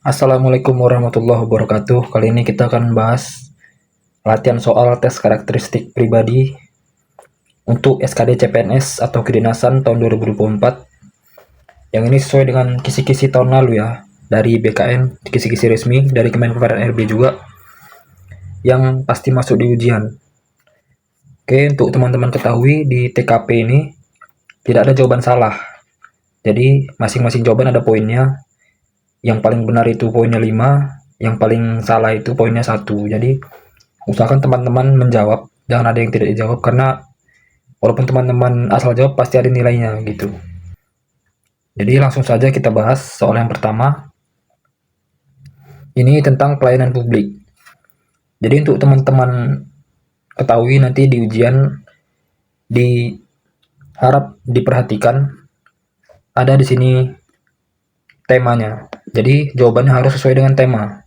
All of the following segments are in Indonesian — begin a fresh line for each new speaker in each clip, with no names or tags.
Assalamualaikum warahmatullahi wabarakatuh. Kali ini kita akan bahas latihan soal tes karakteristik pribadi untuk SKD CPNS atau kedinasan tahun 2024. Yang ini sesuai dengan kisi-kisi tahun lalu ya, dari BKN, kisi-kisi resmi dari Kemenparekraf RB juga yang pasti masuk di ujian. Oke, untuk teman-teman ketahui di TKP ini tidak ada jawaban salah. Jadi masing-masing jawaban ada poinnya. Yang paling benar itu poinnya 5, yang paling salah itu poinnya 1. Jadi usahakan teman-teman menjawab, jangan ada yang tidak dijawab, karena walaupun teman-teman asal jawab pasti ada nilainya gitu. Jadi langsung saja kita bahas soal yang pertama. Ini tentang pelayanan publik. Jadi untuk teman-teman ketahui nanti di ujian diharap diperhatikan ada di sini temanya. Jadi jawabannya harus sesuai dengan tema.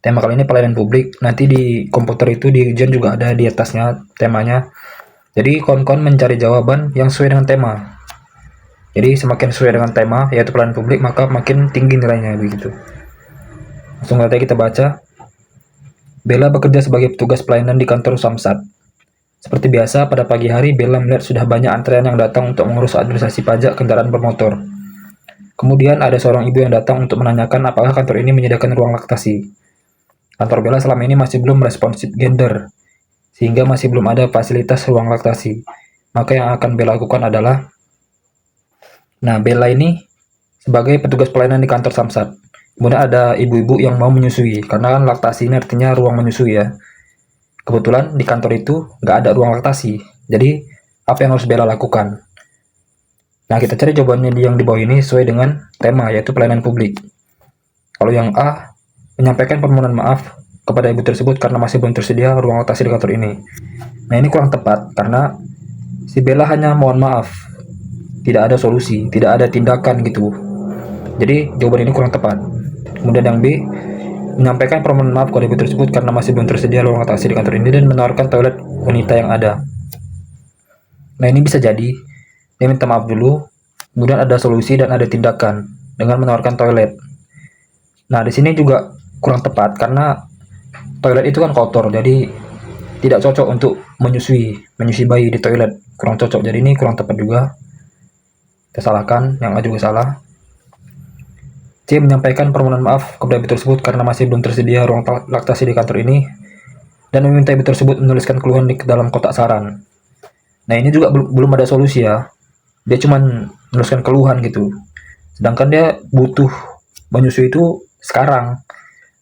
Tema kali ini pelayanan publik. Nanti di komputer itu di ujian juga ada di atasnya temanya. Jadi kawan-kawan mencari jawaban yang sesuai dengan tema. Jadi semakin sesuai dengan tema yaitu pelayanan publik maka makin tinggi nilainya begitu. Langsung saja kita baca. Bella bekerja sebagai petugas pelayanan di kantor Samsat. Seperti biasa pada pagi hari Bella melihat sudah banyak antrean yang datang untuk mengurus administrasi pajak kendaraan bermotor. Kemudian ada seorang ibu yang datang untuk menanyakan apakah kantor ini menyediakan ruang laktasi. Kantor Bella selama ini masih belum responsif gender, sehingga masih belum ada fasilitas ruang laktasi. Maka yang akan Bella lakukan adalah, Bella ini sebagai petugas pelayanan di kantor Samsat. Kemudian ada ibu-ibu yang mau menyusui, karena kan laktasi ini artinya ruang menyusui ya. Kebetulan di kantor itu nggak ada ruang laktasi, jadi apa yang harus Bella lakukan? Nah, kita cari jawabannya yang di bawah ini sesuai dengan tema, yaitu pelayanan publik. Kalau yang A, menyampaikan permohonan maaf kepada ibu tersebut karena masih belum tersedia ruang laktasi di kantor ini. Nah, ini kurang tepat karena si Bella hanya mohon maaf. Tidak ada solusi, tidak ada tindakan gitu. Jadi, jawaban ini kurang tepat. Kemudian yang B, menyampaikan permohonan maaf kepada ibu tersebut karena masih belum tersedia ruang laktasi di kantor ini dan menawarkan toilet wanita yang ada. Nah, ini bisa jadi dia minta maaf dulu, kemudian ada solusi dan ada tindakan dengan menawarkan toilet. Nah, di sini juga kurang tepat karena toilet itu kan kotor, jadi tidak cocok untuk menyusui bayi di toilet, kurang cocok. Jadi ini kurang tepat juga. Kita salahkan, yang A juga salah. C, menyampaikan permohonan maaf kepada ibu tersebut karena masih belum tersedia ruang laktasi di kantor ini dan meminta ibu tersebut menuliskan keluhan di dalam kotak saran. Nah, ini juga belum ada solusi ya. Dia cuma menuliskan keluhan gitu. Sedangkan dia butuh menyusui itu sekarang.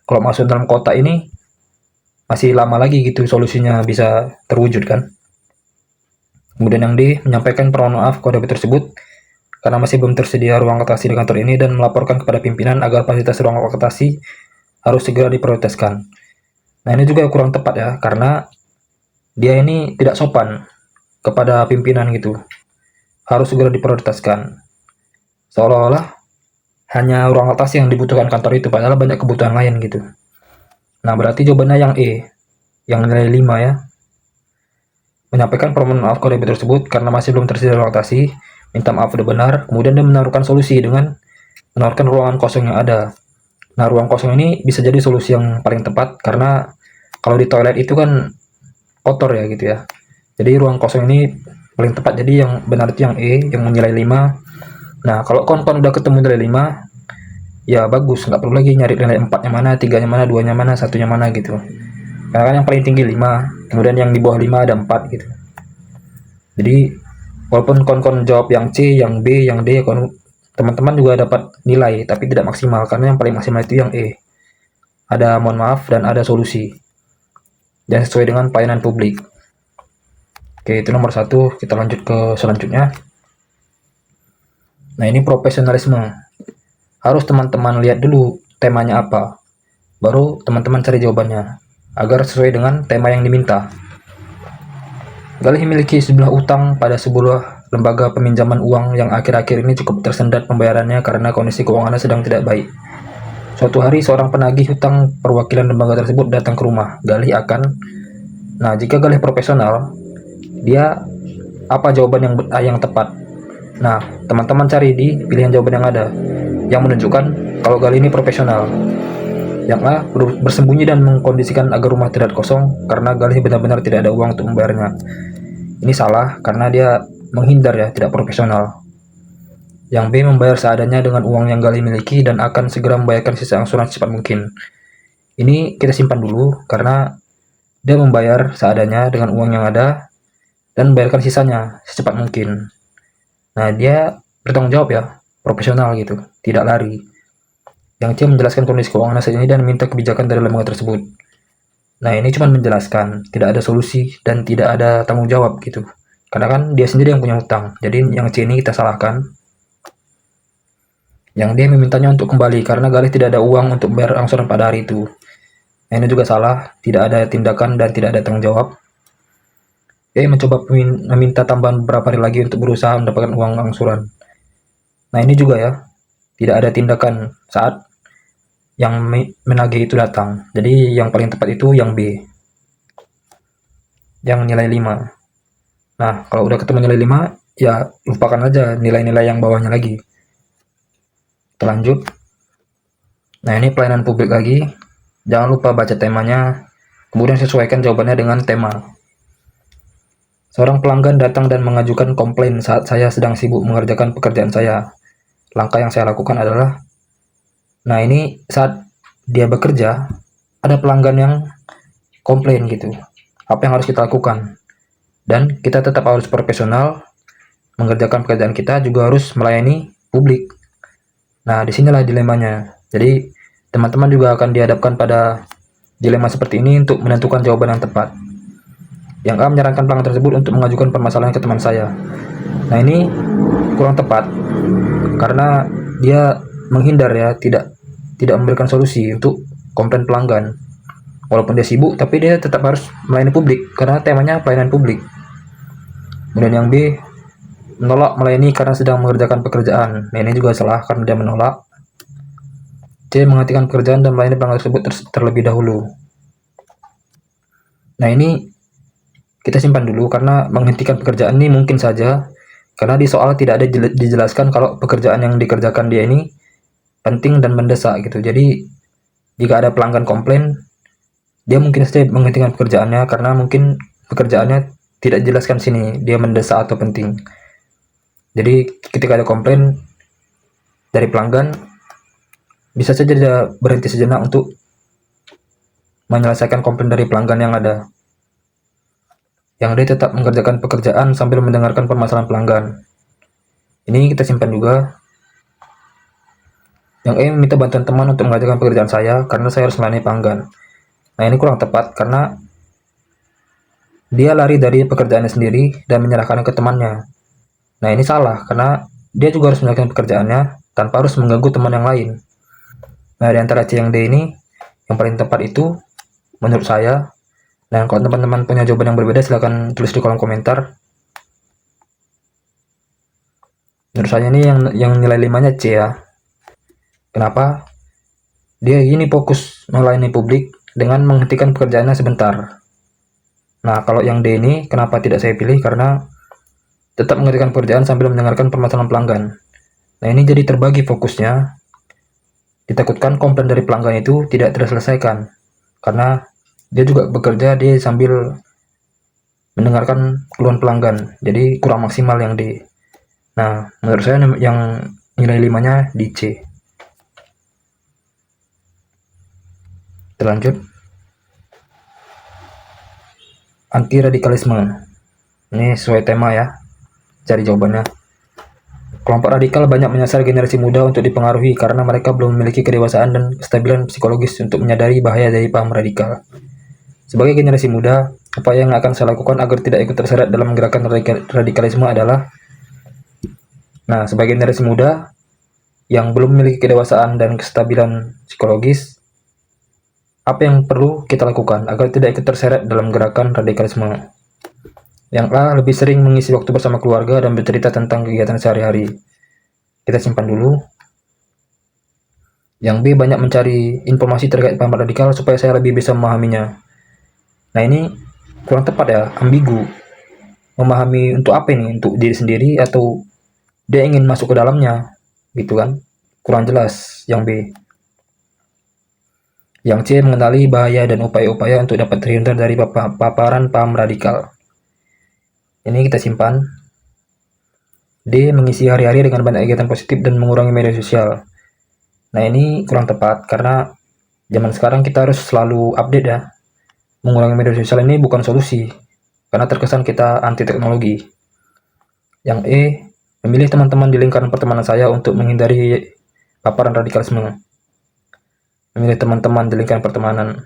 Kalau masuk dalam kotak ini masih lama lagi gitu solusinya bisa terwujud kan. Kemudian yang D, menyampaikan permohonan maaf kepada ibu tersebut karena masih belum tersedia ruang laktasi di kantor ini dan melaporkan kepada pimpinan agar fasilitas ruang laktasi harus segera diprioritaskan. Nah, ini juga kurang tepat ya, karena dia ini tidak sopan kepada pimpinan gitu. Harus segera diprioritaskan. Seolah-olah hanya ruang laktasi yang dibutuhkan kantor itu, padahal banyak kebutuhan lain gitu. Nah, berarti jawabannya yang E, yang nilai 5 ya. Menyampaikan permohonan maaf kepada ibu tersebut karena masih belum tersedia ruang laktasi, minta maaf sudah benar, kemudian dia menaruhkan solusi dengan menawarkan ruangan kosong yang ada. Nah, ruang kosong ini bisa jadi solusi yang paling tepat karena kalau di toilet itu kan kotor ya gitu ya. Jadi ruang kosong ini paling tepat, jadi yang benar itu yang E, yang nilai 5. Nah, kalau kawan-kawan udah ketemu nilai 5, ya bagus, nggak perlu lagi nyari nilai 4-nya mana, 3-nya mana, 2-nya mana, 1-nya mana gitu. Karena kan yang paling tinggi 5, kemudian yang di bawah 5 ada 4 gitu. Jadi, walaupun kawan-kawan jawab yang C, yang B, yang D, teman-teman juga dapat nilai, tapi tidak maksimal, karena yang paling maksimal itu yang E. Ada mohon maaf dan ada solusi. Dan sesuai dengan pelayanan publik. Oke, itu nomor 1. Kita lanjut ke selanjutnya. Nah, ini profesionalisme. Harus teman-teman lihat dulu temanya apa. Baru teman-teman cari jawabannya. Agar sesuai dengan tema yang diminta. Galih memiliki sejumlah utang pada sebuah lembaga peminjaman uang yang akhir-akhir ini cukup tersendat pembayarannya karena kondisi keuangannya sedang tidak baik. Suatu hari seorang penagih hutang perwakilan lembaga tersebut datang ke rumah. Galih jika Galih profesional, dia apa jawaban yang tepat? Nah, teman-teman cari di pilihan jawaban yang ada yang menunjukkan kalau Galih ini profesional. Yang A bersembunyi dan mengkondisikan agar rumah terlihat kosong karena Galih benar-benar tidak ada uang untuk membayarnya. Ini salah karena dia menghindar ya, tidak profesional. Yang B membayar seadanya dengan uang yang Galih miliki dan akan segera membayarkan sisa angsuran secepat mungkin. Ini kita simpan dulu karena dia membayar seadanya dengan uang yang ada dan membayarkan sisanya secepat mungkin. Nah, dia bertanggung jawab ya, profesional gitu, tidak lari. Yang C menjelaskan kondisi keuangan aset ini dan minta kebijakan dari lembaga tersebut. Nah, ini cuma menjelaskan, tidak ada solusi dan tidak ada tanggung jawab gitu. Karena kan dia sendiri yang punya hutang. Jadi yang C ini kita salahkan. Yang D memintanya untuk kembali karena Galih tidak ada uang untuk bayar angsuran pada hari itu. Nah, ini juga salah, tidak ada tindakan dan tidak ada tanggung jawab. E mencoba meminta tambahan beberapa hari lagi untuk berusaha mendapatkan uang angsuran. Nah, ini juga ya, tidak ada tindakan saat yang menagih itu datang. Jadi yang paling tepat itu yang B, yang nilai 5. Nah, kalau udah ketemu nilai 5, ya lupakan aja nilai-nilai yang bawahnya lagi. Kita lanjut. Nah, ini pelayanan publik lagi. Jangan lupa baca temanya, kemudian sesuaikan jawabannya dengan tema. Seorang pelanggan datang dan mengajukan komplain saat saya sedang sibuk mengerjakan pekerjaan saya. Langkah yang saya lakukan adalah, nah ini saat dia bekerja, ada pelanggan yang komplain gitu. Apa yang harus kita lakukan? Dan kita tetap harus profesional, mengerjakan pekerjaan kita juga harus melayani publik. Nah, disinilah dilemanya. Jadi, teman-teman juga akan dihadapkan pada dilema seperti ini untuk menentukan jawaban yang tepat. Yang A menyarankan pelanggan tersebut untuk mengajukan permasalahan ke teman saya. Nah, ini kurang tepat karena dia menghindar ya, tidak memberikan solusi untuk komplain pelanggan. Walaupun dia sibuk, tapi dia tetap harus melayani publik karena temanya pelayanan publik. Kemudian yang B menolak melayani karena sedang mengerjakan pekerjaan. Nah, ini juga salah karena dia menolak. C menghentikan pekerjaan dan melayani pelanggan tersebut terlebih dahulu. Nah, ini kita simpan dulu karena menghentikan pekerjaan ini mungkin saja karena di soal tidak ada dijelaskan kalau pekerjaan yang dikerjakan dia ini penting dan mendesak gitu. Jadi jika ada pelanggan komplain, dia mungkin saja menghentikan pekerjaannya karena mungkin pekerjaannya tidak jelaskan sini dia mendesak atau penting. Jadi ketika ada komplain dari pelanggan, bisa saja dia berhenti sejenak untuk menyelesaikan komplain dari pelanggan yang ada. Yang D tetap mengerjakan pekerjaan sambil mendengarkan permasalahan pelanggan. Ini kita simpan juga. Yang E meminta bantuan teman untuk mengerjakan pekerjaan saya karena saya harus melayani pelanggan. Nah, ini kurang tepat karena dia lari dari pekerjaannya sendiri dan menyerahkannya ke temannya. Nah, ini salah karena dia juga harus menyelesaikan pekerjaannya tanpa harus mengganggu teman yang lain. Nah, di antara C yang D ini, yang paling tepat itu menurut saya. Dan kalau teman-teman punya jawaban yang berbeda, silahkan tulis di kolom komentar. Menurut saya ini yang nilai 5-nya C ya. Kenapa? Dia ini fokus melayani publik dengan menghentikan pekerjaannya sebentar. Nah, kalau yang D ini kenapa tidak saya pilih? Karena tetap mengerjakan pekerjaan sambil mendengarkan permasalahan pelanggan. Nah, ini jadi terbagi fokusnya. Ditakutkan komplain dari pelanggan itu tidak terselesaikan. Karena dia juga bekerja dia sambil mendengarkan keluhan pelanggan. Jadi kurang maksimal yang D. Nah, menurut saya yang nilai 5-nya di C. Terlanjut. Anti radikalisme. Ini sesuai tema ya. Cari jawabannya. Kelompok radikal banyak menyasar generasi muda untuk dipengaruhi karena mereka belum memiliki kedewasaan dan kestabilan psikologis untuk menyadari bahaya dari paham radikal. Sebagai generasi muda, apa yang akan saya lakukan agar tidak ikut terseret dalam gerakan radikalisme adalah, nah, sebagai generasi muda yang belum memiliki kedewasaan dan kestabilan psikologis, apa yang perlu kita lakukan agar tidak ikut terseret dalam gerakan radikalisme? Yang A, lebih sering mengisi waktu bersama keluarga dan bercerita tentang kegiatan sehari-hari. Kita simpan dulu. Yang B, banyak mencari informasi terkait paham radikal supaya saya lebih bisa memahaminya. Nah, ini kurang tepat ya, ambigu. Memahami untuk apa ini? Untuk diri sendiri atau dia ingin masuk ke dalamnya? Gitu kan? Kurang jelas yang B. Yang C, mengenali bahaya dan upaya-upaya untuk dapat terhindar dari paparan paham radikal. Ini kita simpan. D, mengisi hari-hari dengan banyak kegiatan positif dan mengurangi media sosial. Nah, ini kurang tepat karena zaman sekarang kita harus selalu update ya. Mengurangi media sosial ini bukan solusi karena terkesan kita anti teknologi. Yang E, memilih teman-teman di lingkaran pertemanan saya untuk menghindari paparan radikalisme. Memilih teman-teman di lingkaran pertemanan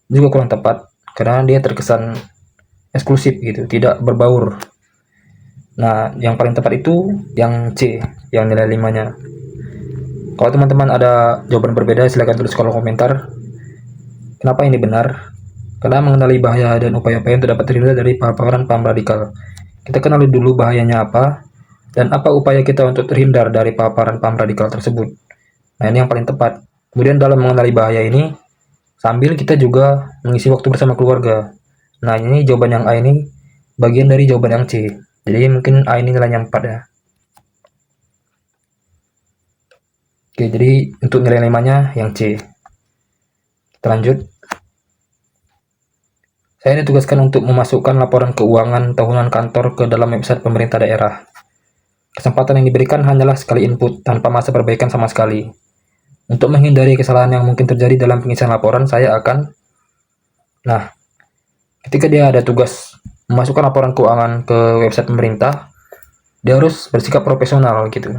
juga kurang tepat karena dia terkesan eksklusif gitu, tidak berbaur. Nah, yang paling tepat itu yang C, yang nilai 5-nya. Kalau teman-teman ada jawaban berbeda, silahkan tulis kolom komentar. Kenapa ini benar? Karena mengenali bahaya dan upaya-upaya untuk dapat terhindar dari paparan paham radikal. Kita kenali dulu bahayanya apa, dan apa upaya kita untuk terhindar dari paparan paham radikal tersebut. Nah, ini yang paling tepat. Kemudian dalam mengenali bahaya ini, sambil kita juga mengisi waktu bersama keluarga. Nah, ini jawaban yang A ini bagian dari jawaban yang C. Jadi mungkin A ini nilainya 4 ya. Oke, jadi untuk nilai 5-nya yang C. Kita lanjut. Saya ditugaskan untuk memasukkan laporan keuangan tahunan kantor ke dalam website pemerintah daerah. Kesempatan yang diberikan hanyalah sekali input tanpa masa perbaikan sama sekali. Untuk menghindari kesalahan yang mungkin terjadi dalam pengisian laporan, saya akan... Nah, ketika dia ada tugas memasukkan laporan keuangan ke website pemerintah, dia harus bersikap profesional gitu,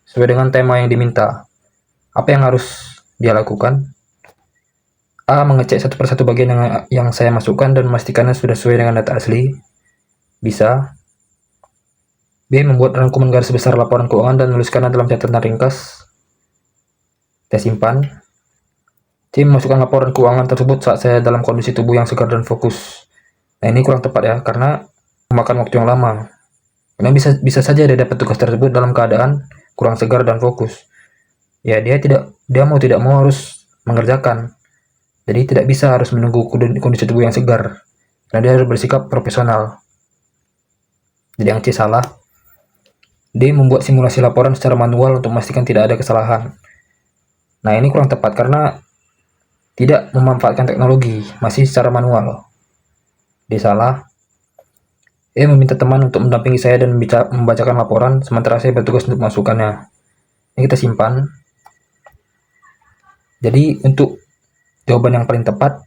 sesuai dengan tema yang diminta. Apa yang harus dia lakukan? A, mengecek satu persatu bagian yang saya masukkan dan memastikannya sudah sesuai dengan data asli. Bisa. B, membuat rangkuman garis besar laporan keuangan dan menuliskannya dalam catatan ringkas. Kita simpan. C, memasukkan laporan keuangan tersebut saat saya dalam kondisi tubuh yang segar dan fokus. Nah, ini kurang tepat ya, karena memakan waktu yang lama. Karena bisa saja dia dapat tugas tersebut dalam keadaan kurang segar dan fokus. Ya, dia mau tidak mau harus mengerjakan. Jadi tidak bisa harus menunggu kondisi tubuh yang segar. Karena dia harus bersikap profesional. Jadi yang C salah. D, membuat simulasi laporan secara manual untuk memastikan tidak ada kesalahan. Nah, ini kurang tepat karena tidak memanfaatkan teknologi, masih secara manual. D salah. E, meminta teman untuk mendampingi saya dan membacakan laporan, sementara saya bertugas untuk memasukkannya. Ini kita simpan. Jadi untuk jawaban yang paling tepat,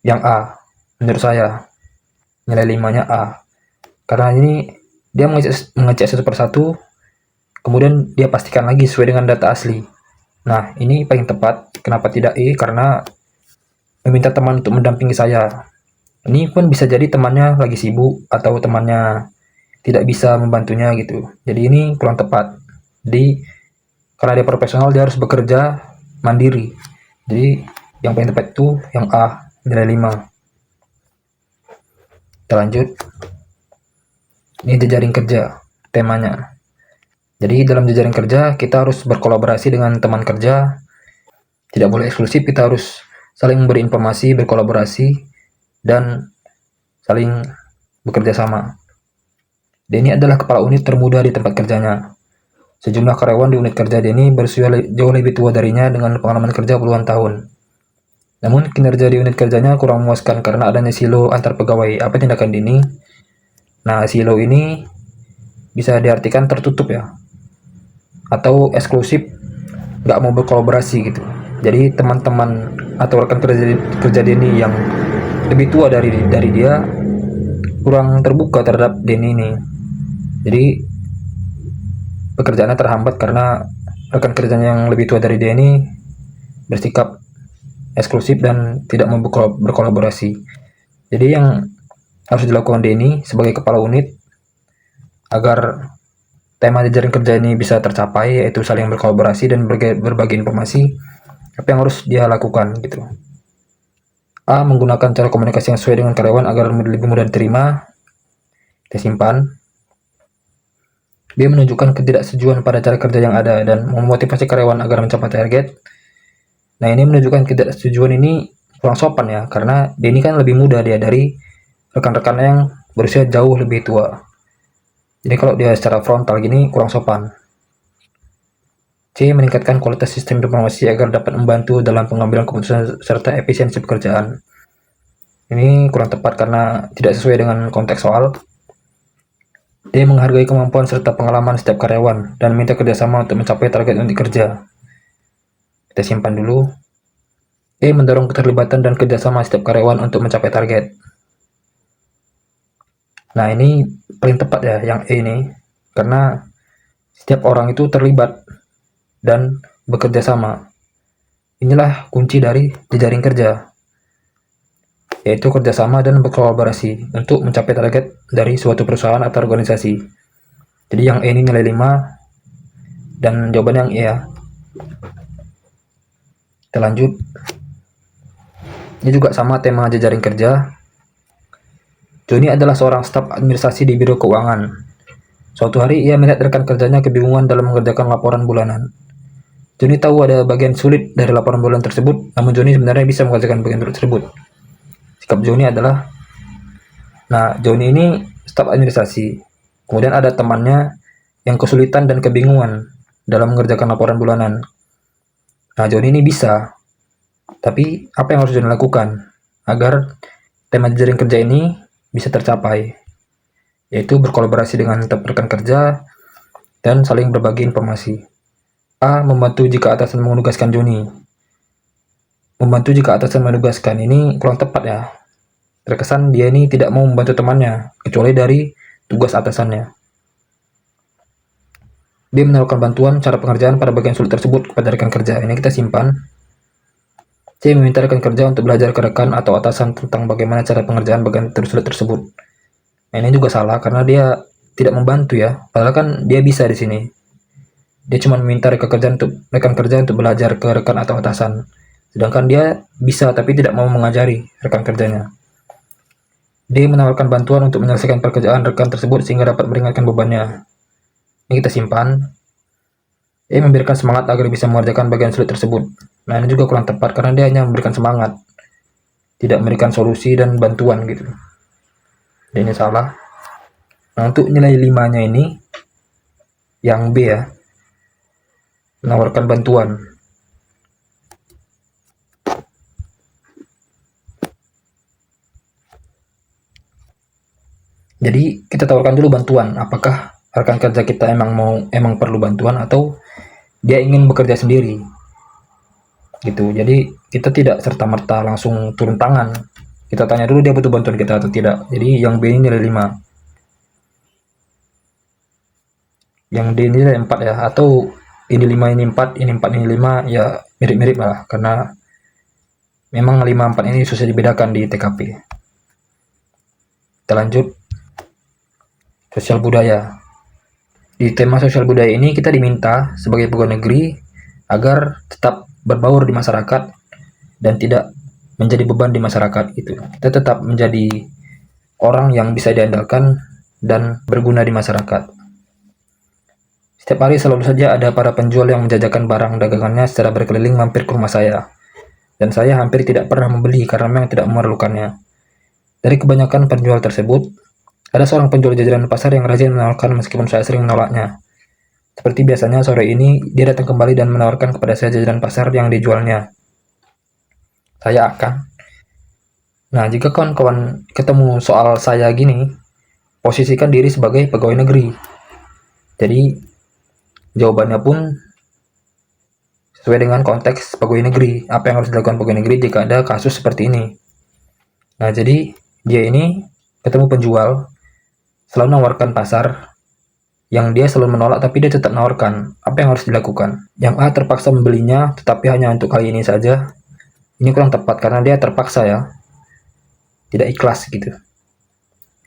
yang A, menurut saya. Nilai 5-nya A. Karena ini dia mengecek satu persatu, kemudian dia pastikan lagi sesuai dengan data asli. Nah, ini paling tepat. Kenapa tidak E? Karena meminta teman untuk mendampingi saya. Ini pun bisa jadi temannya lagi sibuk atau temannya tidak bisa membantunya gitu. Jadi ini kurang tepat. Jadi karena dia profesional, dia harus bekerja mandiri. Jadi yang paling tepat itu yang A, nilai 5. Kita lanjut. Ini jejaring kerja, temanya. Jadi dalam jejaring kerja kita harus berkolaborasi dengan teman kerja. Tidak boleh eksklusif, kita harus saling memberi informasi, berkolaborasi, dan saling bekerja sama. Denny adalah kepala unit termuda di tempat kerjanya. Sejumlah karyawan di unit kerja Denny berusia jauh lebih tua darinya dengan pengalaman kerja puluhan tahun. Namun kinerja di unit kerjanya kurang memuaskan karena adanya silo antar pegawai. Apa tindakan Denny? Nah, silo ini bisa diartikan tertutup ya, atau eksklusif, nggak mau berkolaborasi gitu. Jadi teman-teman atau rekan kerja Denny yang lebih tua dari dia kurang terbuka terhadap Denny ini. Jadi pekerjaannya terhambat karena rekan kerjanya yang lebih tua dari dia ini bersikap eksklusif dan tidak mau berkolaborasi. Jadi yang harus dilakukan Denny sebagai kepala unit agar tema jejaring kerja ini bisa tercapai, yaitu saling berkolaborasi dan berbagi informasi, apa yang harus dia lakukan gitu. A, menggunakan cara komunikasi yang sesuai dengan karyawan agar lebih mudah diterima. Kita simpan. B, menunjukkan ketidaksetujuan pada cara kerja yang ada dan memotivasi karyawan agar mencapai target. Nah, ini menunjukkan ketidaksetujuan ini kurang sopan ya, karena dia ini kan lebih muda dia dari rekan-rekannya yang berusia jauh lebih tua. Jadi kalau dia secara frontal gini kurang sopan. C, C. Meningkatkan kualitas sistem informasi agar dapat membantu dalam pengambilan keputusan serta efisiensi pekerjaan. Ini kurang tepat karena tidak sesuai dengan konteks soal. D. Menghargai kemampuan serta pengalaman setiap karyawan dan minta kerjasama untuk mencapai target unit kerja. Kita simpan dulu. E. Mendorong keterlibatan dan kerjasama setiap karyawan untuk mencapai target. Nah, ini paling tepat ya, yang E ini. Karena setiap orang itu terlibat dan bekerja sama. Inilah kunci dari jejaring kerja, yaitu kerjasama dan berkolaborasi untuk mencapai target dari suatu perusahaan atau organisasi. Jadi yang E ini nilai 5 dan jawaban yang E ya. Kita lanjut. Ini juga sama tema jejaring kerja. Joni adalah seorang staf administrasi di Biro Keuangan. Suatu hari ia melihat rekan kerjanya kebingungan dalam mengerjakan laporan bulanan. Joni tahu ada bagian sulit dari laporan bulan tersebut, namun Joni sebenarnya bisa mengerjakan bagian tersebut. Sikap Joni adalah, Joni ini staf administrasi. Kemudian ada temannya yang kesulitan dan kebingungan dalam mengerjakan laporan bulanan. Nah, Joni ini bisa. Tapi apa yang harus Joni lakukan agar tema jejaring kerja ini bisa tercapai? Yaitu berkolaborasi dengan rekan kerja dan saling berbagi informasi. A. Membantu jika atasan menugaskan Joni. Membantu jika atasan menugaskan ini kurang tepat ya. Terkesan dia ini tidak mau membantu temannya, kecuali dari tugas atasannya. B. Menawarkan bantuan cara pengerjaan pada bagian sulit tersebut kepada rekan kerja. Ini kita simpan. C. Meminta rekan kerja untuk belajar ke rekan atau atasan tentang bagaimana cara pengerjaan bagian tersulit tersebut. Nah, ini juga salah karena dia tidak membantu ya. Padahal kan dia bisa di sini. Dia cuma meminta rekan kerja untuk belajar ke rekan atau atasan. Sedangkan dia bisa tapi tidak mau mengajari rekan kerjanya. D. Menawarkan bantuan untuk menyelesaikan pekerjaan rekan tersebut sehingga dapat meringankan bebannya. Ini kita simpan. E. Memberikan semangat agar bisa mengerjakan bagian sulit tersebut. Nah, ini juga kurang tepat karena dia hanya memberikan semangat, tidak memberikan solusi dan bantuan gitu. Dan ini salah. Nah, untuk nilai 5-nya ini yang B ya, menawarkan bantuan. Jadi kita tawarkan dulu bantuan, apakah rekan kerja kita emang perlu bantuan atau dia ingin bekerja sendiri gitu. Jadi kita tidak serta-merta langsung turun tangan, kita tanya dulu dia butuh bantuan kita atau tidak. Jadi yang B ini nilai 5, yang D ini nilai 4 ya, atau ini 5 ini 4, ini 4 ini 5 ya, mirip-mirip lah karena memang 5 4 ini susah dibedakan di TKP. Kita lanjut. Sosial budaya. Di tema sosial budaya ini kita diminta sebagai pegawai negeri agar tetap berbaur di masyarakat dan tidak menjadi beban di masyarakat itu. Kita tetap menjadi orang yang bisa diandalkan dan berguna di masyarakat. Setiap hari selalu saja ada para penjual yang menjajakan barang dagangannya secara berkeliling mampir ke rumah saya. Dan saya hampir tidak pernah membeli karena memang tidak memerlukannya. Dari kebanyakan penjual tersebut, ada seorang penjual jajanan pasar yang rajin menawarkan meskipun saya sering menolaknya. Seperti biasanya sore ini, dia datang kembali dan menawarkan kepada saya jajanan pasar yang dijualnya. Saya akan. Nah, jika kawan-kawan ketemu soal saya gini, posisikan diri sebagai pegawai negeri. Jadi, jawabannya pun sesuai dengan konteks pegawai negeri. Apa yang harus dilakukan pegawai negeri jika ada kasus seperti ini. Nah, jadi dia ini ketemu penjual, selalu menawarkan pasar, yang dia selalu menolak tapi dia tetap menawarkan. Apa yang harus dilakukan? Yang A terpaksa membelinya tetapi hanya untuk kali ini saja. Ini kurang tepat karena dia terpaksa ya, tidak ikhlas gitu.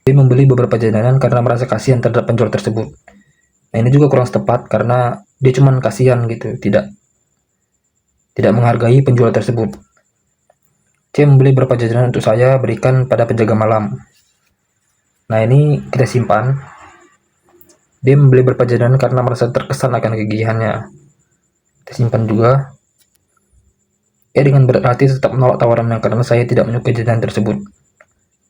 Dia membeli beberapa jajanan karena merasa kasihan terhadap penjual tersebut. Nah, ini juga kurang tepat karena dia cuma kasihan gitu, tidak menghargai penjual tersebut. C. Membeli beberapa jajanan untuk saya berikan pada penjaga malam. Nah, ini kita simpan. Dia membeli beberapa jajanan karena merasa terkesan akan kegigihannya. Kita simpan juga. Dengan berat hati tetap menolak tawarannya karena saya tidak menyukai jajanan tersebut.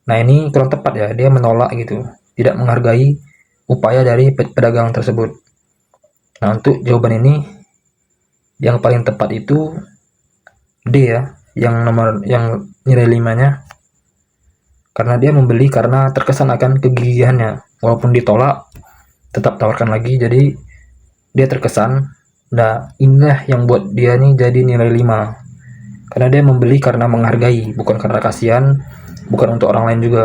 Nah, ini kurang tepat ya, dia menolak gitu, tidak menghargai upaya dari pedagang tersebut. Nah, untuk jawaban ini Yang paling tepat itu D ya, yang nilai 5-nya. Karena dia membeli karena terkesan akan kegigihannya. Walaupun ditolak, tetap tawarkan lagi. Jadi dia terkesan. Nah, inilah yang buat dia nih jadi nilai 5. Karena dia membeli karena menghargai, bukan karena kasihan, bukan untuk orang lain juga.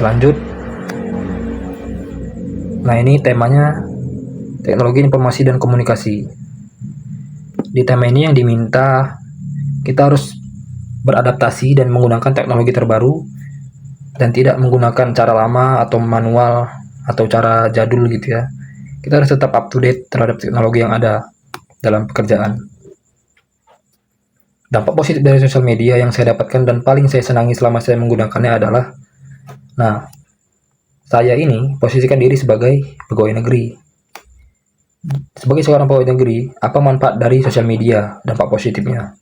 Lanjut. Nah, ini temanya teknologi informasi dan komunikasi. Di tema ini yang diminta kita harus beradaptasi dan menggunakan teknologi terbaru dan tidak menggunakan cara lama atau manual atau cara jadul gitu ya. Kita harus tetap up to date terhadap teknologi yang ada dalam pekerjaan. Dampak positif dari sosial media yang saya dapatkan dan paling saya senangi selama saya menggunakannya adalah, nah, saya ini posisikan diri sebagai pegawai negeri. Sebagai seorang pegawai negeri, apa manfaat dari sosial media? Dampak positifnya,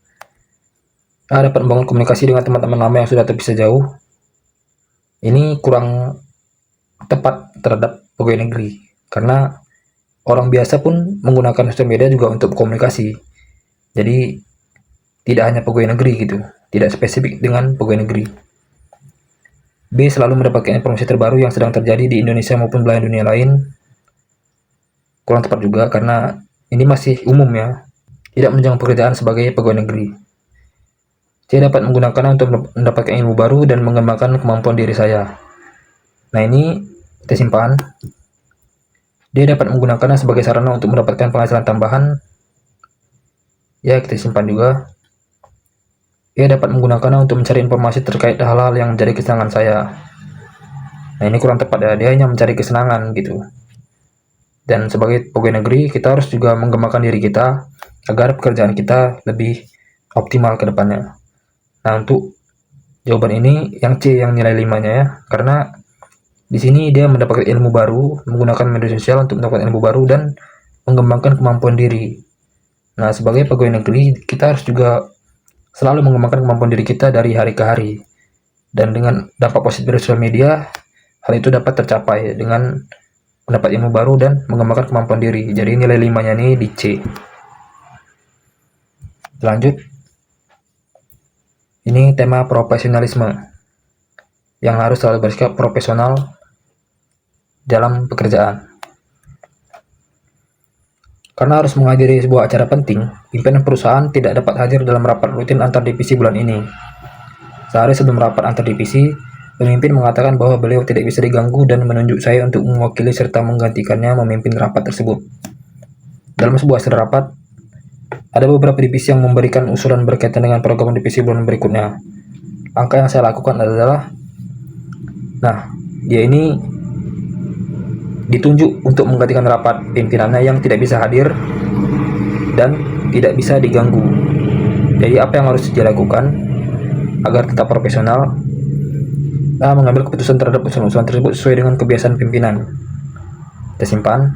dapat membangun komunikasi dengan teman-teman lama yang sudah terpisah jauh. Ini kurang tepat terhadap pegawai negeri, karena orang biasa pun menggunakan sosial media juga untuk komunikasi. Jadi tidak hanya pegawai negeri gitu, tidak spesifik dengan pegawai negeri. B. Selalu mendapatkan informasi terbaru yang sedang terjadi di Indonesia maupun belahan dunia lain. Kurang tepat juga karena ini masih umum ya, tidak menunjang pekerjaan sebagai pegawai negeri. Saya dapat menggunakannya untuk mendapatkan ilmu baru dan mengembangkan kemampuan diri saya. Nah, ini kita simpan. Dia dapat menggunakannya sebagai sarana untuk mendapatkan penghasilan tambahan. Ya, kita simpan juga. Dia dapat menggunakannya untuk mencari informasi terkait hal-hal yang menjadi kesenangan saya. Nah, ini kurang tepat ya, dia hanya mencari kesenangan gitu. Dan sebagai pegawai negeri, kita harus juga mengembangkan diri kita agar pekerjaan kita lebih optimal ke depannya. Nah, untuk jawaban ini yang C, yang nilai 5-nya ya, karena di sini dia mendapatkan ilmu baru, menggunakan media sosial untuk mendapatkan ilmu baru dan mengembangkan kemampuan diri. Nah, sebagai pegawai negeri, kita harus juga selalu mengembangkan kemampuan diri kita dari hari ke hari. Dan dengan dampak positif dari sosial media, hal itu dapat tercapai dengan mendapat ilmu baru dan mengembangkan kemampuan diri. Jadi nilai 5-nya ini di C. Lanjut. Ini tema profesionalisme, yang harus selalu bersikap profesional dalam pekerjaan. Karena harus menghadiri sebuah acara penting, pimpinan perusahaan tidak dapat hadir dalam rapat rutin antar divisi bulan ini. Sehari sebelum rapat antar divisi, pemimpin mengatakan bahwa beliau tidak bisa diganggu dan menunjuk saya untuk mewakili serta menggantikannya memimpin rapat tersebut. Dalam sebuah hasil rapat, ada beberapa divisi yang memberikan usulan berkaitan dengan program divisi bulan berikutnya. Langkah yang saya lakukan adalah, nah, dia ini ditunjuk untuk menggantikan rapat pimpinannya yang tidak bisa hadir dan tidak bisa diganggu. Jadi apa yang harus dia lakukan agar tetap profesional? Nah, mengambil keputusan terhadap usulan-usulan tersebut sesuai dengan kebiasaan pimpinan. Kita simpan.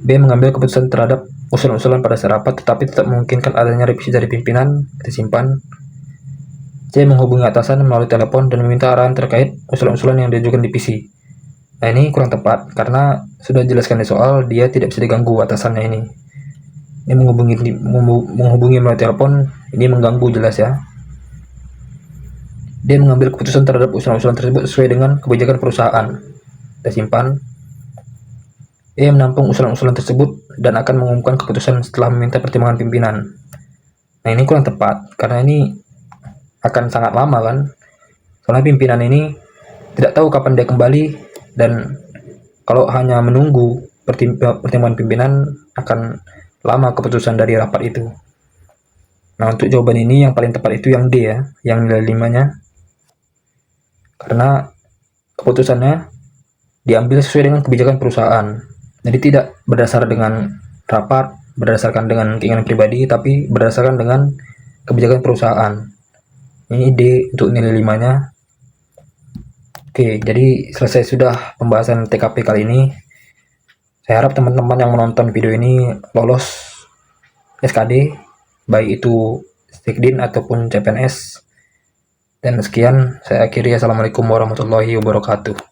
B. Mengambil keputusan terhadap usulan-usulan pada rapat tetapi tetap memungkinkan adanya revisi dari pimpinan. Kita simpan. C. Menghubungi atasan melalui telepon dan meminta arahan terkait usulan-usulan yang diajukan divisi. Nah, ini kurang tepat karena sudah jelaskan di soal dia tidak bisa diganggu atasannya ini. Ini menghubungi melalui telepon, ini mengganggu jelas ya. Dia mengambil keputusan terhadap usulan-usulan tersebut sesuai dengan kebijakan perusahaan. Kita simpan. Ia menampung usulan-usulan tersebut dan akan mengumumkan keputusan setelah meminta pertimbangan pimpinan. Nah, ini kurang tepat karena ini akan sangat lama kan. Soalnya pimpinan ini tidak tahu kapan dia kembali. Dan kalau hanya menunggu pertimbangan pimpinan akan lama keputusan dari rapat itu. Nah, untuk jawaban ini yang paling tepat itu yang D ya, yang nilai 5-nya. Karena keputusannya diambil sesuai dengan kebijakan perusahaan. Jadi tidak berdasar dengan rapat, berdasarkan dengan keinginan pribadi, tapi berdasarkan dengan kebijakan perusahaan. Ini D untuk nilai 5-nya. Oke, jadi selesai sudah pembahasan TKP kali ini. Saya harap teman-teman yang menonton video ini lolos SKD, baik itu Stikdin ataupun CPNS. Dan sekian, saya akhiri. Assalamualaikum warahmatullahi wabarakatuh.